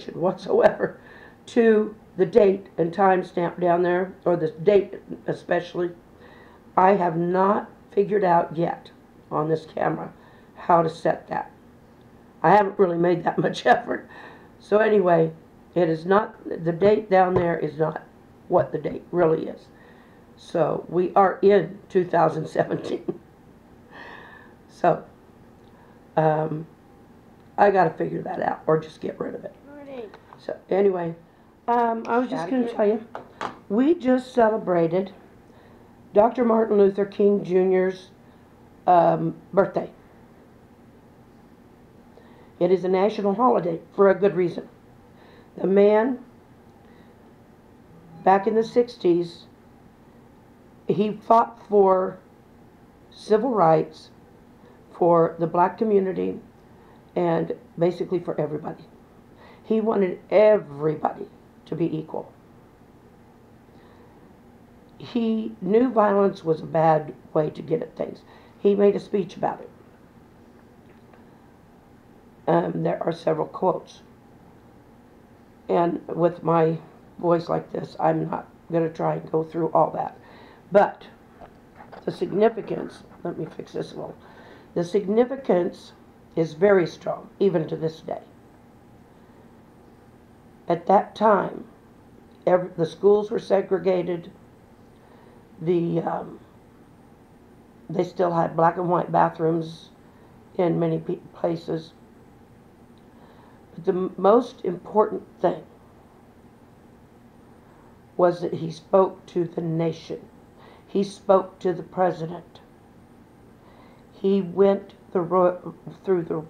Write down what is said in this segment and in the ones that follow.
whatsoever to the date and time stamp down there, or the date especially. I have not figured out yet on this camera how to set that. I haven't really made that much effort. So anyway, it is not, the date down there is not what the date really is. So we are in 2017. So I got to figure that out, or just get rid of it. So anyway, I was just going to tell you, we just celebrated Dr. Martin Luther King Jr.'s birthday. It is a national holiday for a good reason. The man, back in the 60s, he fought for civil rights for the black community and basically for everybody. He wanted everybody to be equal. He knew violence was a bad way to get at things. He made a speech about it. There are several quotes. And with my voice like this, I'm not going to try and go through all that. But the significance, let me fix this a little. The significance is very strong, even to this day. At that time, the schools were segregated. They still had black and white bathrooms in many places. But the most important thing was that he spoke to the nation. He spoke to the president. He went through the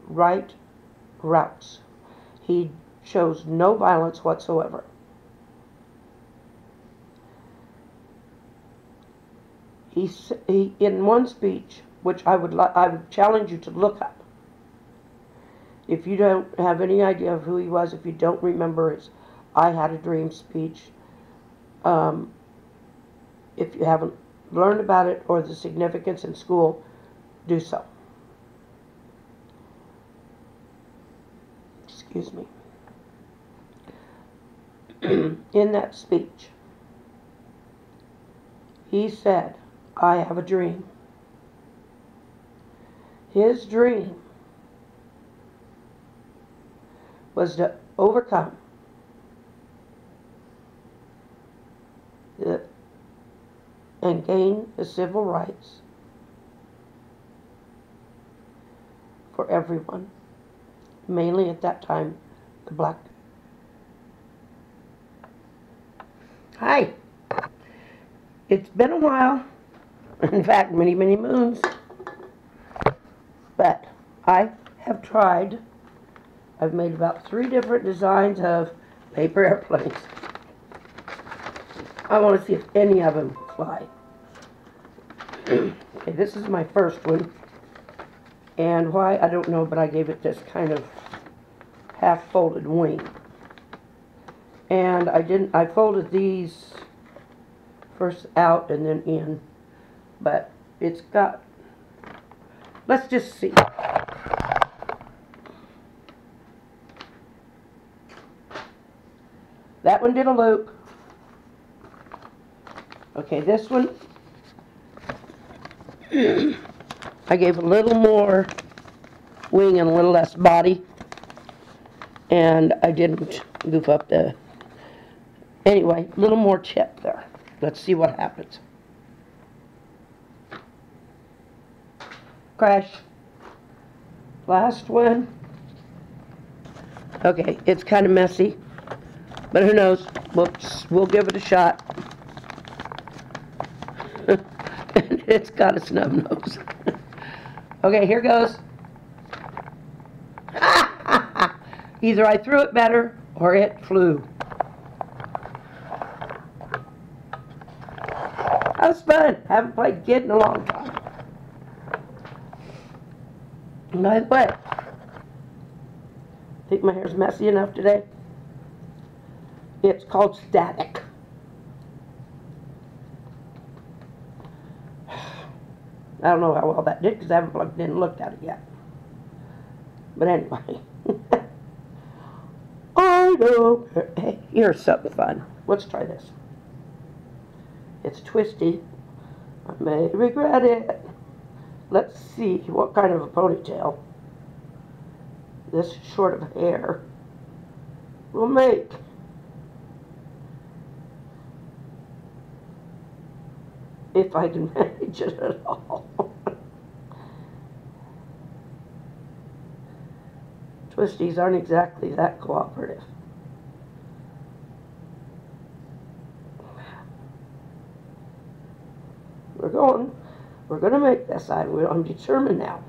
right routes. He chose no violence whatsoever. He in one speech, which I would challenge you to look up. If you don't have any idea of who he was, if you don't remember his I Had a Dream speech, if you haven't learned about it or the significance in school, do so. Excuse me. In that speech, he said, I have a dream. His dream was to overcome and gain the civil rights for everyone, mainly at that time, the black. Hi. It's been a while. In fact, many, many moons. But I have tried. I've made about 3 different designs of paper airplanes. I want to see if any of them fly. Okay, this is my first one. And why, I don't know, but I gave it this kind of half-folded wing. And I folded these first out and then in. But it's got, let's just see. That one did a loop. Okay, this one, I gave a little more wing and a little less body. And I didn't goof up the, anyway, a little more chip there. Let's see what happens. Crash. Last one. Okay, it's kind of messy, but who knows? We'll give it a shot. And it's got a snub nose. Okay, here goes. Either I threw it better or it flew. That was fun. Haven't played kid in a long time. By the way, think my hair's messy enough today? It's called static. I don't know how well that did because I haven't plugged in and looked at it yet. But anyway. I know. Hey, here's something fun. Let's try this. It's twisty. I may regret it. Let's see what kind of a ponytail this short of hair will make. If I can manage it at all. Twisties aren't exactly that cooperative. We're going to make this. I'm determined now.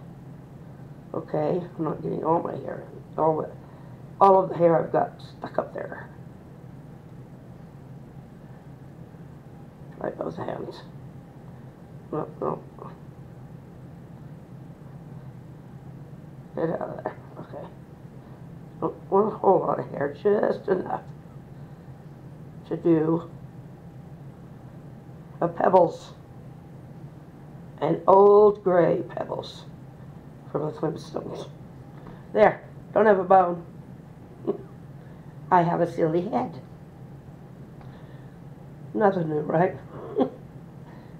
Okay, I'm not getting all my hair in. All of the hair I've got stuck up there. Try both hands. No. Get out of there. Okay. Don't want a whole lot of hair, just enough to do a pebbles. And old gray pebbles from the Flintstones. There, don't have a bone. I have a silly head. Nothing new, right?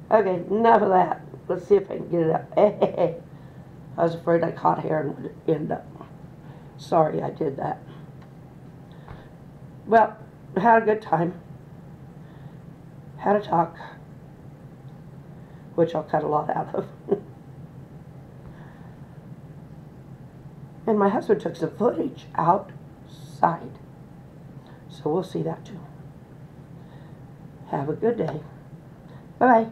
Okay, enough of that. Let's see if I can get it up. Hey. I was afraid I caught hair and would end up. Sorry I did that. Well, had a good time. Had a talk, which I'll cut a lot out of. And my husband took some footage outside. So we'll see that too. Have a good day. Bye-bye.